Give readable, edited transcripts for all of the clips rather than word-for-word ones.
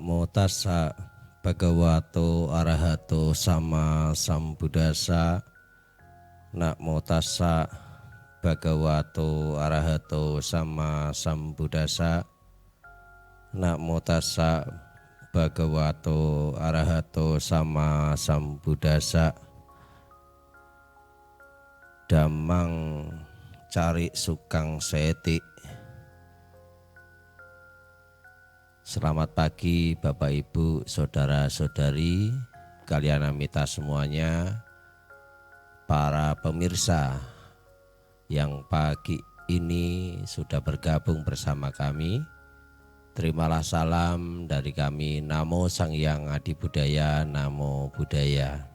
Namo tassa bhagavato arahato sama sambuddhassa. Namo tassa bhagavato arahato sama sambuddhassa. Namo tassa bhagavato arahato sama sambuddhassa. Dhammang cari sukang seti. Selamat pagi Bapak Ibu, Saudara-saudari, kalian amita semuanya, para pemirsa yang pagi ini sudah bergabung bersama kami. Terimalah salam dari kami, Namo Sang Hyang Adi Budaya, Namo Buddhaya.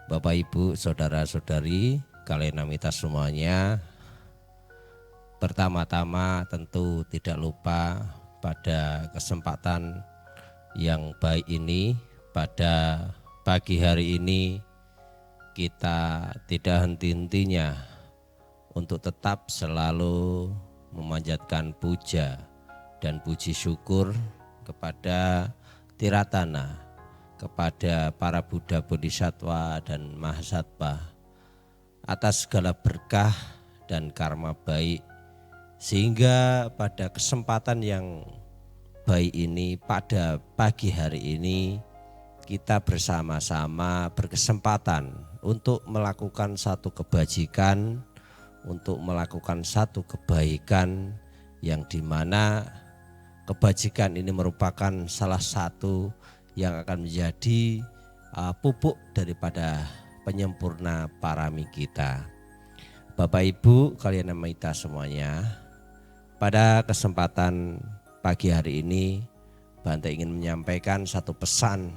Bapak Ibu, Saudara-saudari, kalian amita semuanya, pertama-tama tentu tidak lupa pada kesempatan yang baik ini, pada pagi hari ini kita tidak henti-hentinya untuk tetap selalu memanjatkan puja dan puji syukur kepada Tiratana, kepada para Buddha Bodhisattva dan Mahasattva atas segala berkah dan karma baik, sehingga pada kesempatan yang baik ini, pada pagi hari ini kita bersama-sama berkesempatan untuk melakukan satu kebajikan, untuk melakukan satu kebaikan yang dimana kebajikan ini merupakan salah satu yang akan menjadi pupuk daripada penyempurna parami kita. Bapak Ibu kalian amita semuanya, pada kesempatan pagi hari ini Bante ingin menyampaikan satu pesan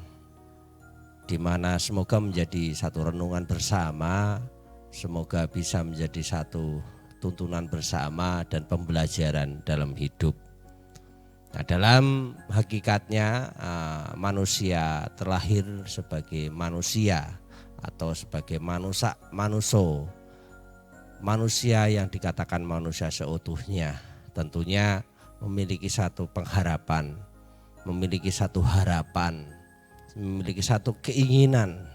di mana semoga menjadi satu renungan bersama, semoga bisa menjadi satu tuntunan bersama dan pembelajaran dalam hidup. Nah, dalam hakikatnya manusia terlahir sebagai manusia atau sebagai manusia yang dikatakan manusia seutuhnya tentunya memiliki satu pengharapan, memiliki satu harapan, memiliki satu keinginan.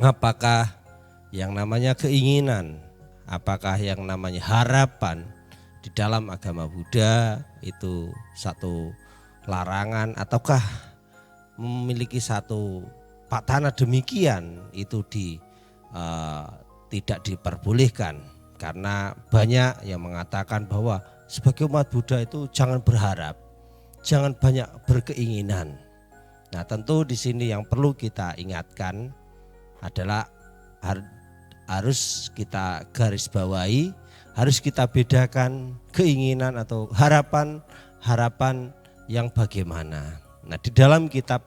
Apakah yang namanya keinginan, apakah yang namanya harapan di dalam agama Buddha itu satu larangan ataukah memiliki satu patana demikian itu tidak diperbolehkan? Karena banyak yang mengatakan bahwa sebagai umat Buddha itu jangan berharap, jangan banyak berkeinginan. Nah, tentu di sini yang perlu kita ingatkan adalah harus kita garis bawahi, harus kita bedakan keinginan atau harapan yang bagaimana. Nah, di dalam kitab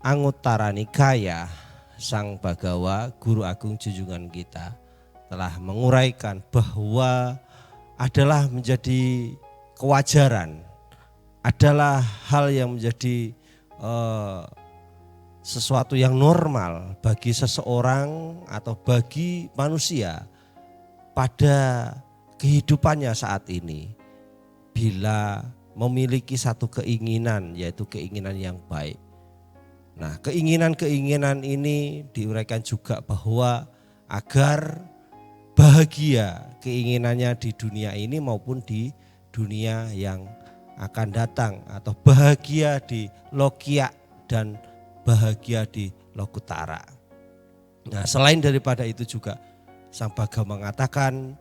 Anguttara Nikaya, Sang Bhagawa, Guru Agung junjungan kita, telah menguraikan bahwa adalah menjadi kewajaran, adalah hal yang menjadi sesuatu yang normal bagi seseorang atau bagi manusia pada kehidupannya saat ini, bila memiliki satu keinginan, yaitu keinginan yang baik. Nah, keinginan-keinginan ini diuraikan juga bahwa agar bahagia keinginannya di dunia ini maupun di dunia yang akan datang, atau bahagia di Lokia dan bahagia di Lokutara. Nah, selain daripada itu juga Sang Bhagawa mengatakan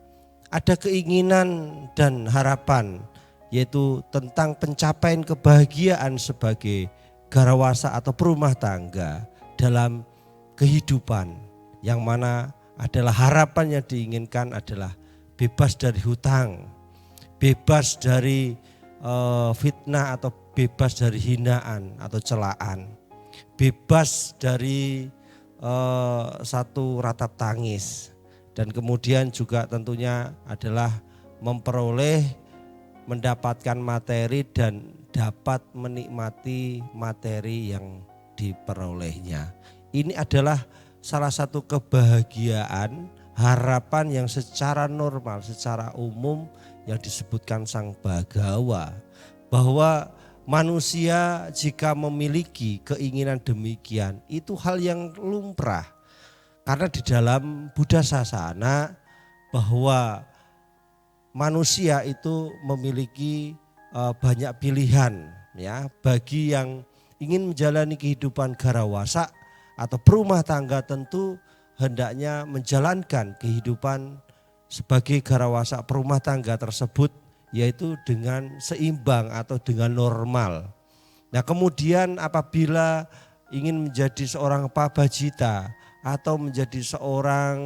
ada keinginan dan harapan, yaitu tentang pencapaian kebahagiaan sebagai garawasa atau perumah tangga dalam kehidupan, yang mana adalah harapan yang diinginkan adalah bebas dari hutang, bebas dari fitnah atau bebas dari hinaan atau celaan, bebas dari satu ratap tangis, dan kemudian juga tentunya adalah mendapatkan materi dan dapat menikmati materi yang diperolehnya. Ini adalah salah satu kebahagiaan, harapan yang secara normal, secara umum yang disebutkan Sang Bhagawa, bahwa manusia jika memiliki keinginan demikian itu hal yang lumrah. Karena di dalam Buddha Sasana bahwa manusia itu memiliki banyak pilihan ya, bagi yang ingin menjalani kehidupan garawasa atau berumah tangga tentu hendaknya menjalankan kehidupan sebagai garawasa perumah tangga tersebut, yaitu dengan seimbang atau dengan normal. Nah kemudian apabila ingin menjadi seorang pabajita atau menjadi seorang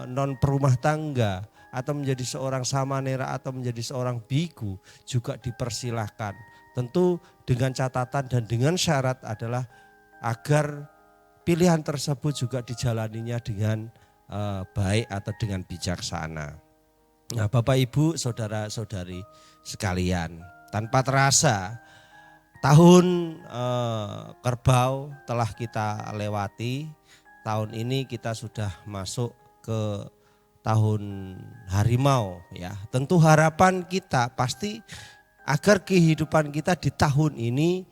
non perumah tangga atau menjadi seorang samanera atau menjadi seorang biku juga dipersilahkan. Tentu dengan catatan dan dengan syarat adalah agar pilihan tersebut juga dijalaninya dengan baik atau dengan bijaksana. Nah Bapak Ibu saudara-saudari sekalian, tanpa terasa tahun kerbau telah kita lewati. Tahun ini kita sudah masuk ke tahun harimau ya. Tentu harapan kita pasti agar kehidupan kita di tahun ini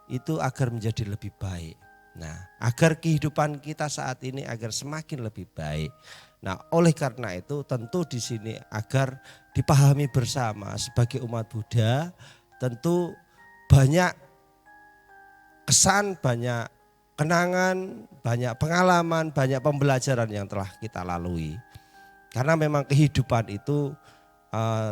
itu agar menjadi lebih baik. Nah, agar kehidupan kita saat ini agar semakin lebih baik. Nah, oleh karena itu tentu di sini agar dipahami bersama sebagai umat Buddha, tentu banyak kesan, banyak kenangan, banyak pengalaman, banyak pembelajaran yang telah kita lalui. Karena memang kehidupan itu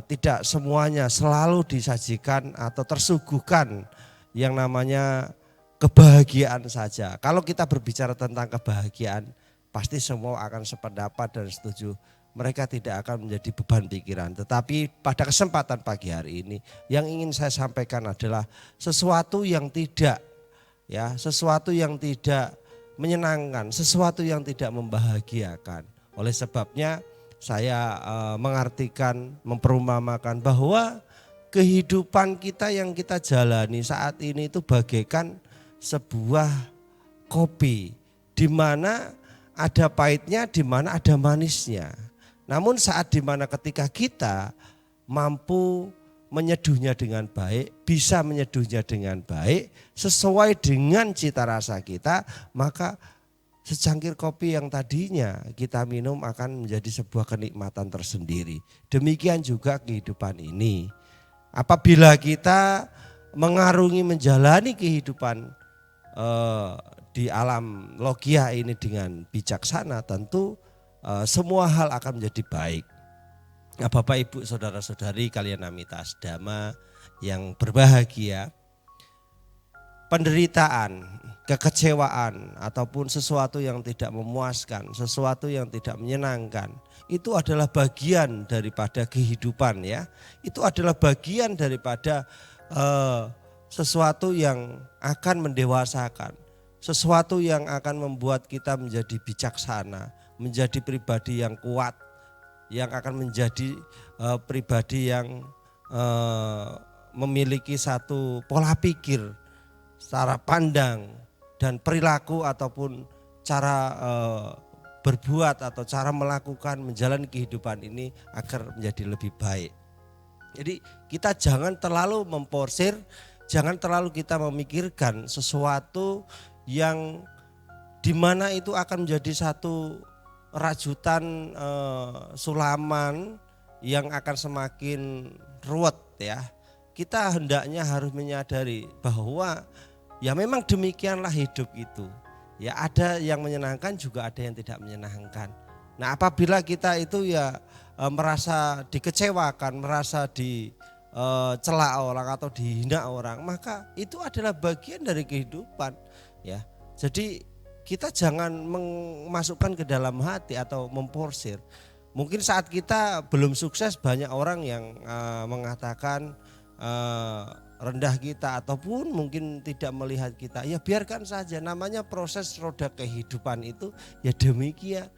tidak semuanya selalu disajikan atau tersuguhkan yang namanya kebahagiaan saja. Kalau kita berbicara tentang kebahagiaan, pasti semua akan sependapat dan setuju. Mereka tidak akan menjadi beban pikiran. Tetapi pada kesempatan pagi hari ini yang ingin saya sampaikan adalah sesuatu yang tidak menyenangkan, sesuatu yang tidak membahagiakan. Oleh sebabnya saya mengartikan, memperumpamakan bahwa kehidupan kita yang kita jalani saat ini itu bagaikan sebuah kopi, di mana ada pahitnya, di mana ada manisnya. Namun saat di mana ketika kita mampu menyeduhnya dengan baik, bisa menyeduhnya dengan baik, sesuai dengan cita rasa kita, maka secangkir kopi yang tadinya kita minum akan menjadi sebuah kenikmatan tersendiri. Demikian juga kehidupan ini. Apabila kita mengarungi menjalani kehidupan di alam logia ini dengan bijaksana, tentu semua hal akan menjadi baik. Nah, Bapak Ibu saudara-saudari kalian amita asdama yang berbahagia, penderitaan, kekecewaan ataupun sesuatu yang tidak memuaskan, sesuatu yang tidak menyenangkan, itu adalah bagian daripada kehidupan ya. Itu adalah bagian daripada sesuatu yang akan mendewasakan, sesuatu yang akan membuat kita menjadi bijaksana, menjadi pribadi yang kuat, yang akan menjadi pribadi yang memiliki satu pola pikir, cara pandang dan perilaku ataupun cara berbuat atau cara melakukan menjalani kehidupan ini agar menjadi lebih baik. Jadi kita jangan terlalu memporsir, jangan terlalu kita memikirkan sesuatu yang dimana itu akan menjadi satu rajutan sulaman yang akan semakin ruwet ya. Kita hendaknya harus menyadari bahwa ya memang demikianlah hidup itu. Ya ada yang menyenangkan juga ada yang tidak menyenangkan. Nah apabila kita itu ya merasa dikecewakan, merasa dicela orang atau dihina orang, maka itu adalah bagian dari kehidupan ya. Jadi kita jangan memasukkan ke dalam hati atau memporsir. Mungkin saat kita belum sukses banyak orang yang mengatakan rendah kita ataupun mungkin tidak melihat kita. Ya biarkan saja, namanya proses roda kehidupan itu ya demikian.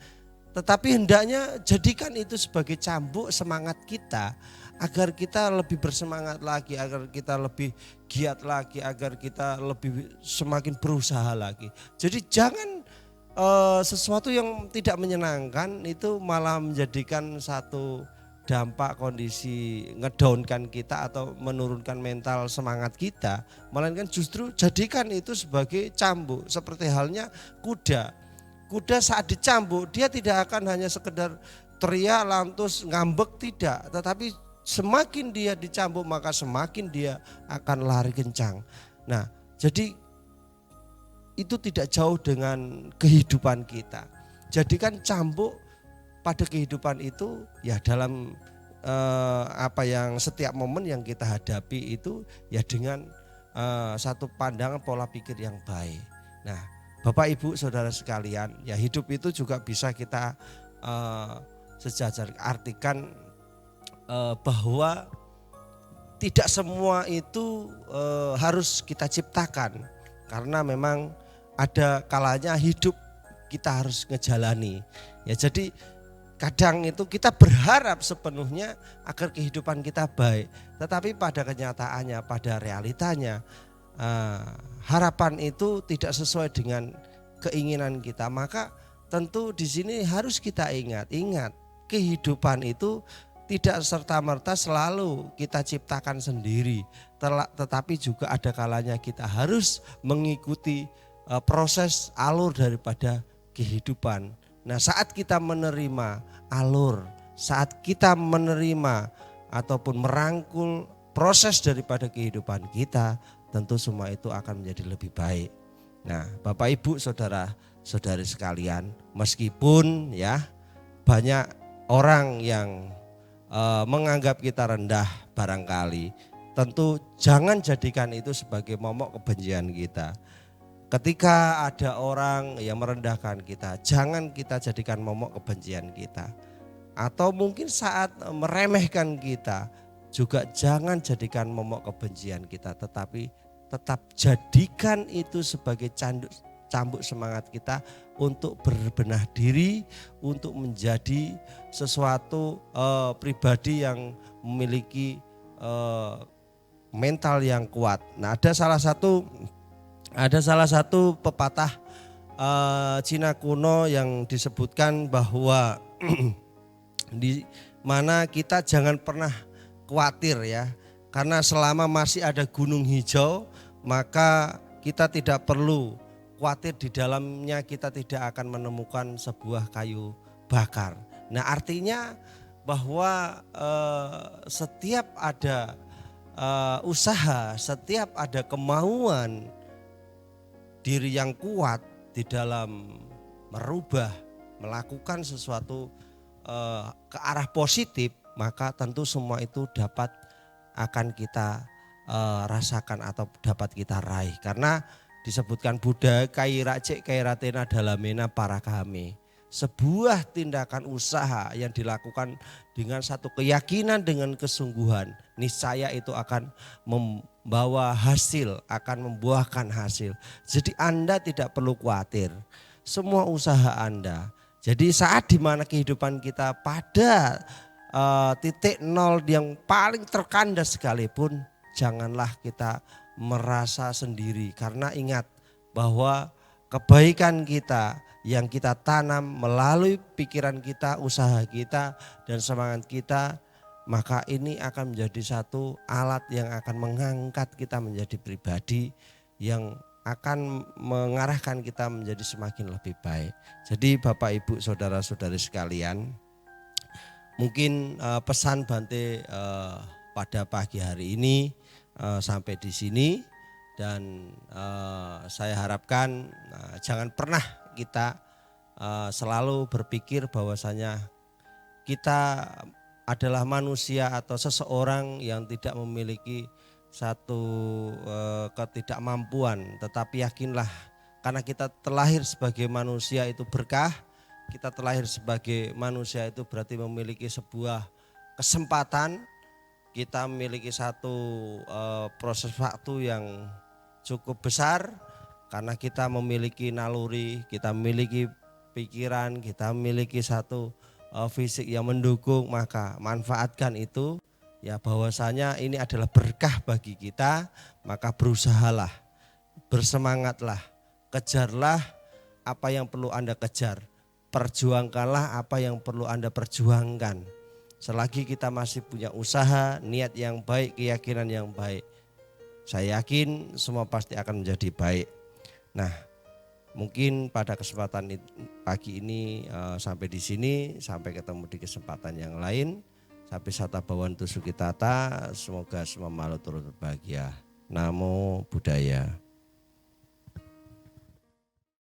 Tetapi hendaknya jadikan itu sebagai cambuk semangat kita agar kita lebih bersemangat lagi, agar kita lebih giat lagi, agar kita lebih semakin berusaha lagi. Jadi jangan sesuatu yang tidak menyenangkan itu malah menjadikan satu berdampak kondisi ngedownkan kita atau menurunkan mental semangat kita, melainkan justru jadikan itu sebagai cambuk. Seperti halnya kuda. Kuda saat dicambuk dia tidak akan hanya sekedar teriak lantus ngambek, tidak, tetapi semakin dia dicambuk maka semakin dia akan lari kencang. Nah, jadi itu tidak jauh dengan kehidupan kita. Jadikan cambuk pada kehidupan itu ya dalam apa yang setiap momen yang kita hadapi itu ya dengan satu pandangan pola pikir yang baik. Nah, Bapak Ibu Saudara sekalian, ya hidup itu juga bisa kita sejajar artikan bahwa tidak semua itu harus kita ciptakan, karena memang ada kalanya hidup kita harus ngejalani. Ya jadi kadang itu kita berharap sepenuhnya agar kehidupan kita baik, tetapi pada kenyataannya, pada realitanya harapan itu tidak sesuai dengan keinginan kita. Maka tentu di sini harus kita ingat kehidupan itu tidak serta-merta selalu kita ciptakan sendiri, tetapi juga ada kalanya kita harus mengikuti proses alur daripada kehidupan. Nah, saat kita menerima alur, saat kita menerima ataupun merangkul proses daripada kehidupan kita, tentu semua itu akan menjadi lebih baik. Nah, Bapak Ibu saudara-saudari sekalian, meskipun ya banyak orang yang menganggap kita rendah barangkali, tentu jangan jadikan itu sebagai momok kebencian kita. Ketika ada orang yang merendahkan kita, jangan kita jadikan momok kebencian kita. Atau mungkin saat meremehkan kita, juga jangan jadikan momok kebencian kita, tetapi tetap jadikan itu sebagai cambuk semangat kita untuk berbenah diri, untuk menjadi sesuatu pribadi yang memiliki mental yang kuat. Nah, ada salah satu pepatah Cina kuno yang disebutkan bahwa di mana kita jangan pernah khawatir ya, karena selama masih ada gunung hijau maka kita tidak perlu khawatir, di dalamnya kita tidak akan menemukan sebuah kayu bakar. Nah, artinya bahwa setiap ada usaha, setiap ada kemauan diri yang kuat di dalam merubah, melakukan sesuatu ke arah positif, maka tentu semua itu akan kita rasakan atau dapat kita raih. Karena disebutkan Buddha, kairacek kairatena dalamena para kami. Sebuah tindakan usaha yang dilakukan dengan satu keyakinan, dengan kesungguhan, niscaya itu akan membawa hasil, akan membuahkan hasil. Jadi Anda tidak perlu khawatir, semua usaha Anda. Jadi saat dimana kehidupan kita pada titik nol yang paling terkandas sekalipun, janganlah kita merasa sendiri. Karena ingat bahwa kebaikan kita yang kita tanam melalui pikiran kita, usaha kita, dan semangat kita, maka ini akan menjadi satu alat yang akan mengangkat kita menjadi pribadi yang akan mengarahkan kita menjadi semakin lebih baik. Jadi Bapak Ibu saudara-saudari sekalian, mungkin pesan Bante pada pagi hari ini sampai di sini, dan saya harapkan jangan pernah kita selalu berpikir bahwasanya kita adalah manusia atau seseorang yang tidak memiliki satu ketidakmampuan, tetapi yakinlah karena kita terlahir sebagai manusia itu berkah, kita terlahir sebagai manusia itu berarti memiliki sebuah kesempatan, kita memiliki satu proses waktu yang cukup besar. Karena kita memiliki naluri, kita memiliki pikiran, kita memiliki satu fisik yang mendukung, maka manfaatkan itu. Ya, bahwasanya ini adalah berkah bagi kita, maka berusahalah, bersemangatlah, kejarlah apa yang perlu Anda kejar, perjuangkanlah apa yang perlu Anda perjuangkan. Selagi kita masih punya usaha, niat yang baik, keyakinan yang baik, saya yakin semua pasti akan menjadi baik. Nah, mungkin pada kesempatan pagi ini sampai di sini, sampai ketemu di kesempatan yang lain. Sampai sata bawantu sukitata, semoga semua makhluk turut berbahagia. Namo Buddhaya.